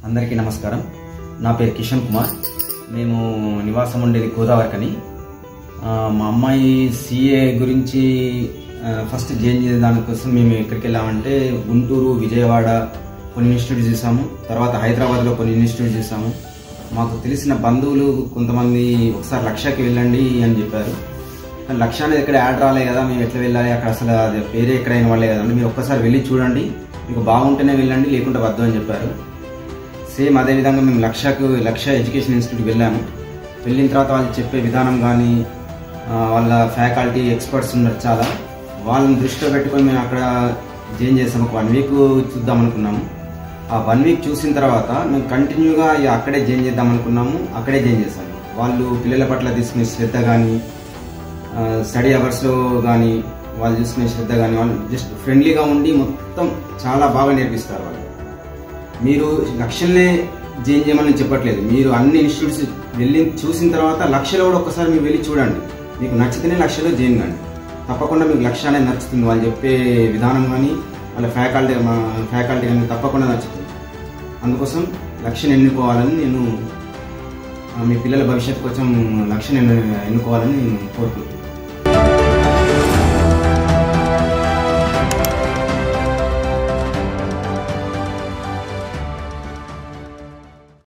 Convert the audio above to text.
అందరికీ నమస్కారం. నా పేరు కిషన్ కుమార్. మేము నివాసం ఉండేది గోదావరికని. మా అమ్మాయి సిఏ గురించి ఫస్ట్ జాయిన్ చేసే దానికోసం మేము ఎక్కడికి వెళ్ళామంటే గుంటూరు, విజయవాడ కొన్ని ఇన్స్టిట్యూట్ చూసాము. తర్వాత హైదరాబాద్లో కొన్ని ఇన్స్టిట్యూట్ చూసాము. మాకు తెలిసిన బంధువులు కొంతమంది ఒకసారి లక్ష్యకి వెళ్ళండి అని చెప్పారు. కానీ లక్ష్య అనేది ఎక్కడ యాడ్ రాలే కదా, మేము ఎట్లా వెళ్ళాలి, అక్కడ అసలు అది పేరే ఎక్కడైన వాళ్ళే కదండి, మీరు ఒక్కసారి వెళ్ళి చూడండి, మీకు బాగుంటేనే వెళ్ళండి, లేకుంటే వద్దు అని చెప్పారు. సేమ్ అదేవిధంగా మేము లక్ష్య ఎడ్యుకేషన్ ఇన్స్టిట్యూట్కి వెళ్ళాము. వెళ్ళిన తర్వాత వాళ్ళు చెప్పే విధానం కానీ వాళ్ళ ఫ్యాకల్టీ ఎక్స్పర్ట్స్ ఉన్నారు చాలా, వాళ్ళని దృష్టిలో పెట్టుకొని మేము అక్కడ జాయిన్ చేసాము. ఒక 1 వీక్ చూద్దాం అనుకున్నాము. ఆ 1 వీక్ చూసిన తర్వాత మేము కంటిన్యూగా అక్కడే జాయిన్ చేద్దాం అనుకున్నాము. అక్కడే జాయిన్ చేసాము. వాళ్ళు పిల్లల పట్ల తీసుకునే శ్రద్ధ కానీ, స్టడీ అవర్స్లో కానీ వాళ్ళు చూసుకునే శ్రద్ధ కానీ, వాళ్ళు జస్ట్ ఫ్రెండ్లీగా ఉండి మొత్తం చాలా బాగా నేర్పిస్తారు. వాళ్ళు మీరు లక్ష్యలనే జాయిన్ చేయమని చెప్పట్లేదు, మీరు అన్ని ఇన్స్టిట్యూట్స్ వెళ్ళి చూసిన తర్వాత లక్ష్యలో కూడా ఒక్కసారి మీరు వెళ్ళి చూడండి. మీకు నచ్చితేనే లక్ష్యలో జాయిన్ కానీ, తప్పకుండా మీకు లక్ష్య అనేది నచ్చుతుంది. వాళ్ళు చెప్పే విధానం కానీ వాళ్ళ ఫ్యాకల్టీ కానీ తప్పకుండా నచ్చుతుంది. అందుకోసం లక్ష్యాన్ని ఎన్నుకోవాలని నేను, మీ పిల్లల భవిష్యత్తు కోసం లక్ష్యాన్ని ఎన్నుకోవాలని నేను కోరుకుంటున్నాను.